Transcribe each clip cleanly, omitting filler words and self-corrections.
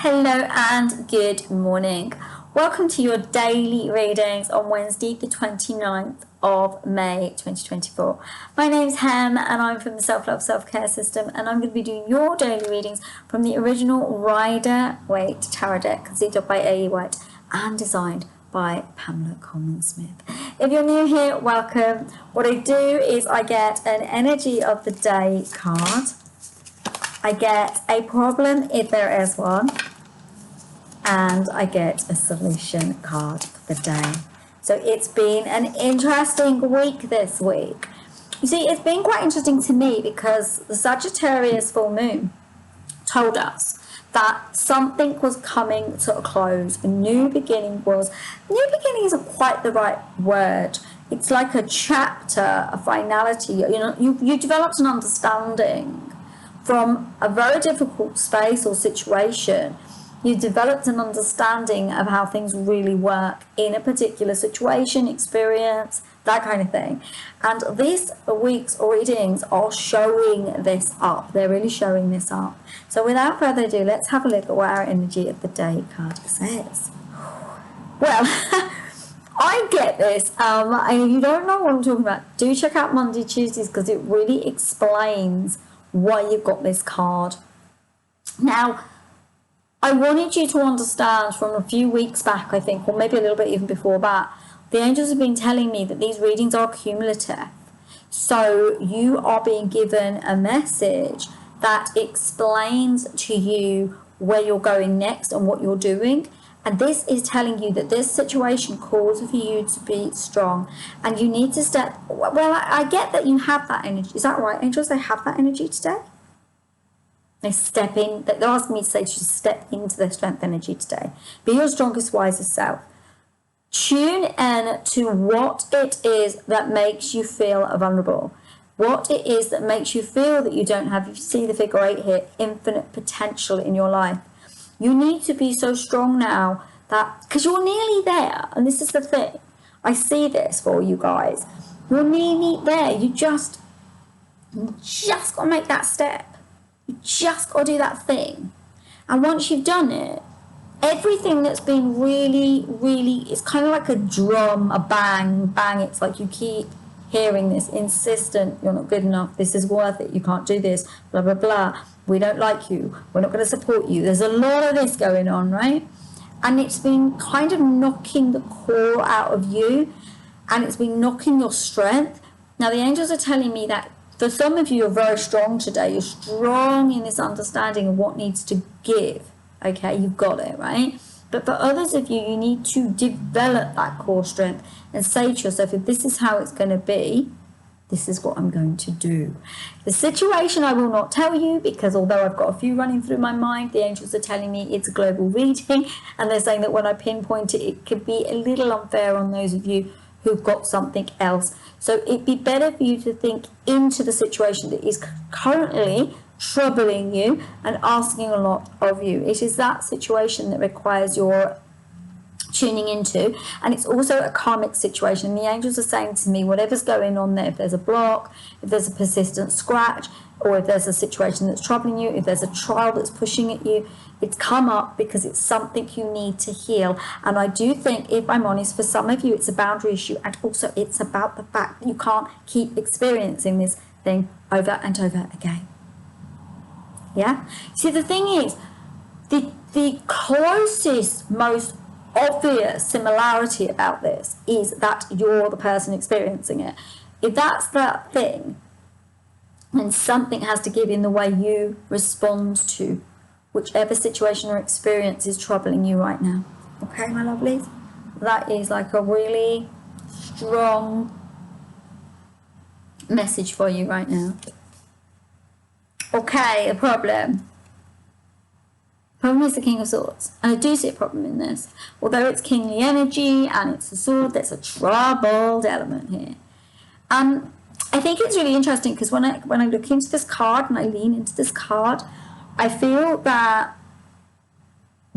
Hello and good morning. Welcome to your daily readings on Wednesday, the 29th of May 2024. My name's Hem and I'm from the Self-Love Self-Care System, and I'm going to be doing your daily readings from the original Rider Waite Tarot Deck, conceived by Rider Waite and designed by Pamela Coleman-Smith. If you're new here, welcome. What I do is I get an energy of the day card. I get a problem if there is one, and I get a solution card for the day. So it's been an interesting week this week. You see, it's been quite interesting to me because the Sagittarius full moon told us that something was coming to a close. A new beginning isn't quite the right word. It's like a chapter, a finality. You developed an understanding from a very difficult space or situation. You developed an understanding of how things really work in a particular situation, experience, that kind of thing. And this week's readings are showing this up. They're really showing this up. So without further ado, let's have a look at what our energy of the day card says. Well, I get this. And if you don't know what I'm talking about, do check out Monday, Tuesdays, because it really explains why you've got this card. Now, I wanted you to understand from a few weeks back, I think, or maybe a little bit even before that, the angels have been telling me that these readings are cumulative. So you are being given a message that explains to you where you're going next and what you're doing. And this is telling you that this situation calls for you to be strong, and you need to step. Well, I get that you have that energy. Is that right, angels? They have that energy today. They step in. They're asking me to say to step into their strength energy today. Be your strongest, wisest self. Tune in to what it is that makes you feel vulnerable. What it is that makes you feel that you don't have. You see the figure 8 here, infinite potential in your life. You need to be so strong now that, because you're nearly there, and this is the thing. I see this for you guys. You're nearly there. You just got to make that step. You just got to do that thing. And once you've done it, everything that's been really, it's kind of like a drum, a bang, bang. It's like you keep hearing this insistent, you're not good enough, this is worth it, you can't do this, blah, blah, blah. We don't like you, we're not going to support you. There's a lot of this going on, right? And it's been kind of knocking the core out of you, and it's been knocking your strength. Now, the angels are telling me that for some of you, you're very strong today. You're strong in this understanding of what needs to give. Okay, you've got it, right? But for others of you, you need to develop that core strength and say to yourself, if this is how it's going to be, this is what I'm going to do. The situation I will not tell you, because although I've got a few running through my mind, the angels are telling me it's a global reading, and they're saying that when I pinpoint it, it could be a little unfair on those of you who've got something else. So it'd be better for you to think into the situation that is currently troubling you and asking a lot of you. It is that situation that requires your tuning into, and it's also a karmic situation. The angels are saying to me, whatever's going on there, if there's a block, if there's a persistent scratch, or if there's a situation that's troubling you, if there's a trial that's pushing at you, it's come up because it's something you need to heal. And I do think, if I'm honest, for some of you it's a boundary issue, and also it's about the fact that you can't keep experiencing this thing over and over again. Yeah? See, the thing is, the closest, most obvious similarity about this is that you're the person experiencing it. If that's that thing, then something has to give in the way you respond to whichever situation or experience is troubling you right now. Okay, my lovelies? That is like a really strong message for you right now. Okay, a problem. Problem is the King of Swords, and I do see a problem in this. Although it's kingly energy and it's a sword, there's a troubled element here. I think it's really interesting because when I look into this card and I lean into this card, I feel that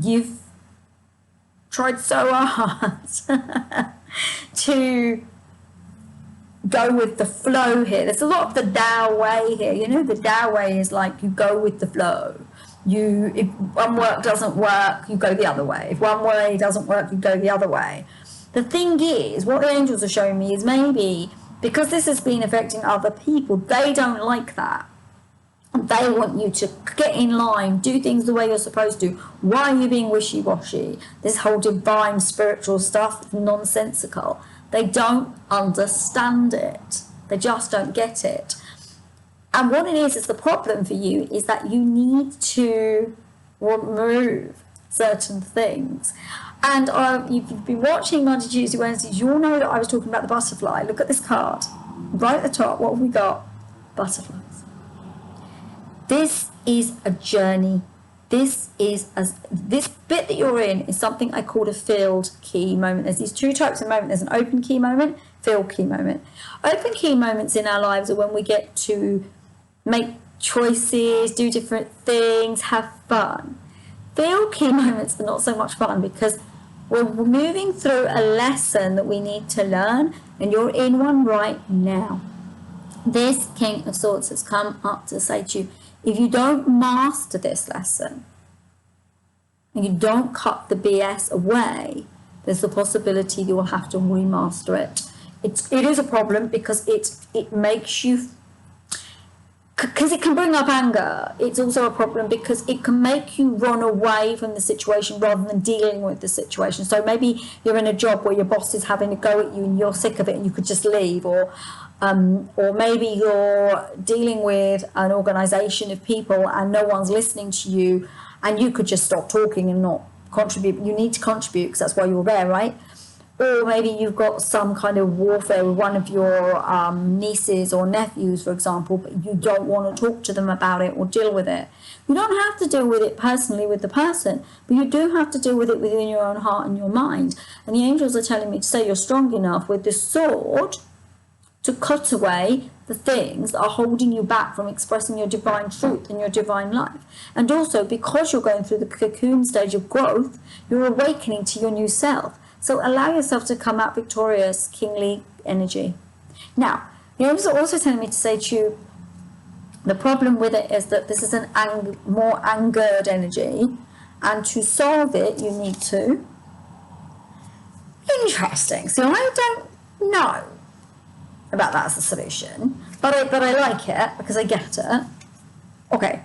you've tried so hard to go with the flow here. There's a lot of the Tao way here. You know, the Tao way is like you go with the flow. if one work doesn't work, you go the other way. If one way doesn't work, you go the other way. The thing is, what the angels are showing me is maybe because this has been affecting other people, they don't like that. They want you to get in line, do things the way you're supposed to. Why are you being wishy-washy? This whole divine spiritual stuff is nonsensical. They don't understand it. They just don't get it. And what it is the problem for you is that you need to remove certain things. And you've been watching Monday, Tuesday, Wednesdays, you'll know that I was talking about the butterfly. Look at this card. Right at the top, what have we got? Butterflies. This is a journey. This bit that you're in is something I call a filled key moment. There's these two types of moment. There's an open key moment, filled key moment. Open key moments in our lives are when we get to make choices, do different things, have fun. Filled key moments are not so much fun because we're moving through a lesson that we need to learn, and you're in one right now. This King of Swords has come up to say to you, if you don't master this lesson and you don't cut the BS away, there's the possibility you will have to remaster it. It is a problem because it makes you, because it can bring up anger. It's also a problem because it can make you run away from the situation rather than dealing with the situation. So maybe you're in a job where your boss is having a go at you and you're sick of it and you could just leave, or maybe you're dealing with an organisation of people and no one's listening to you and you could just stop talking and not contribute. You need to contribute because that's why you're there, right? Or maybe you've got some kind of warfare with one of your nieces or nephews, for example, but you don't want to talk to them about it or deal with it. You don't have to deal with it personally with the person, but you do have to deal with it within your own heart and your mind. And the angels are telling me to say you're strong enough with this sword to cut away the things that are holding you back from expressing your divine truth and your divine life. And also, because you're going through the cocoon stage of growth, you're awakening to your new self. So allow yourself to come out victorious, kingly energy. Now, the angels are also telling me to say to you, the problem with it is that this is an more angered energy, and to solve it, you need to... Interesting. So I don't know about that as a solution, but I like it because I get it. Okay,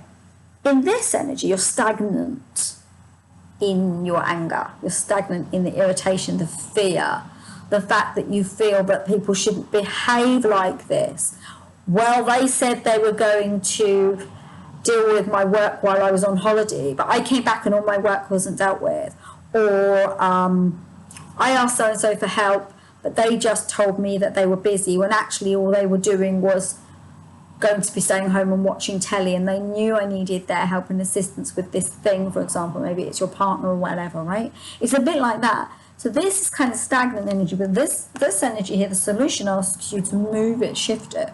in this energy, you're stagnant in your anger, you're stagnant in the irritation, the fear, the fact that you feel that people shouldn't behave like this. Well, they said they were going to deal with my work while I was on holiday, but I came back and all my work wasn't dealt with. Or I asked so-and-so for help, but they just told me that they were busy when actually all they were doing was going to be staying home and watching telly, and they knew I needed their help and assistance with this thing, for example. Maybe it's your partner or whatever, right? It's a bit like that. So this is kind of stagnant energy, but this energy here, the solution asks you to move it, shift it,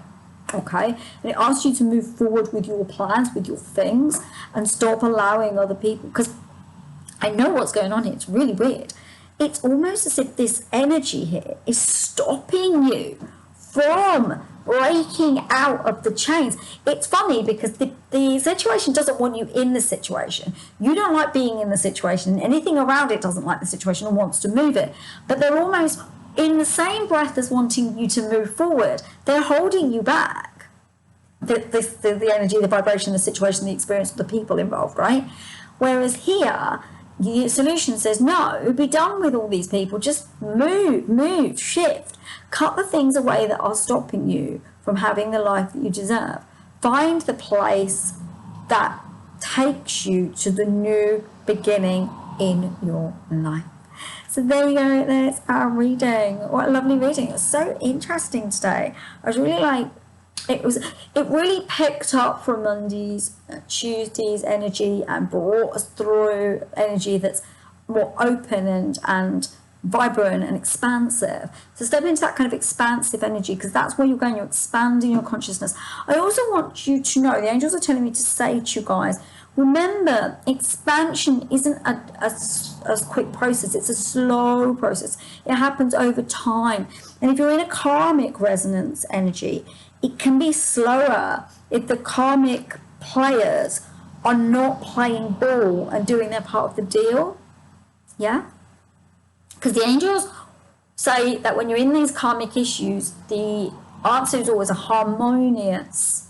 okay? And it asks you to move forward with your plans, with your things, and stop allowing other people, because I know what's going on here. It's really weird. It's almost as if this energy here is stopping you from breaking out of the chains. It's funny because the situation doesn't want you in the situation. You don't like being in the situation. Anything around it doesn't like the situation and wants to move it. But they're almost in the same breath as wanting you to move forward. They're holding you back. The energy, the vibration, the situation, the experience of the people involved, right? Whereas here, the solution says, no, be done with all these people. Just move, shift. Cut the things away that are stopping you from having the life that you deserve. Find the place that takes you to the new beginning in your life. So there you go, there's our reading. What a lovely reading. It was so interesting today. I was really it really picked up from Monday's, Tuesday's energy and brought us through energy that's more open and vibrant and expansive. So step into that kind of expansive energy, because that's where you're going. You're expanding your consciousness. I also want you to know, the angels are telling me to say to you guys, remember, expansion isn't a quick process. It's a slow process. It happens over time. And if you're in a karmic resonance energy, it can be slower if the karmic players are not playing ball and doing their part of the deal. Yeah? Because the angels say that when you're in these karmic issues, the answer is always a harmonious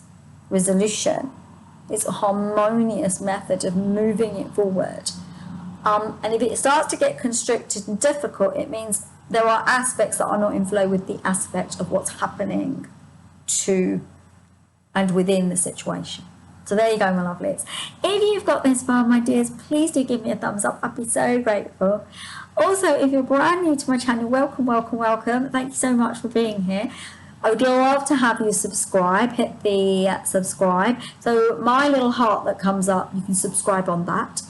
resolution. It's a harmonious method of moving it forward. And if it starts to get constricted and difficult, it means there are aspects that are not in flow with the aspect of what's happening to and within the situation. So there you go, my lovelies. If you've got this far, my dears, please do give me a thumbs up. I'd be so grateful. Also, if you're brand new to my channel, welcome, welcome, welcome. Thank you so much for being here. I would love to have you subscribe. Hit the subscribe. So my little heart that comes up, you can subscribe on that.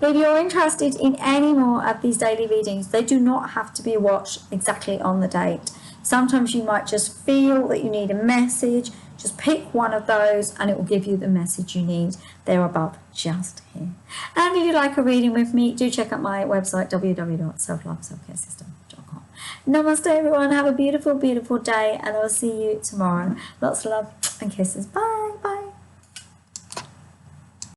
If you're interested in any more of these daily readings, they do not have to be watched exactly on the date. Sometimes you might just feel that you need a message. Just pick one of those and it will give you the message you need. They're above just here. And if you'd like a reading with me, do check out my website, www.selfloveselfcaresystem.com. Namaste, everyone. Have a beautiful, beautiful day, and I'll see you tomorrow. Lots of love and kisses. Bye. Bye.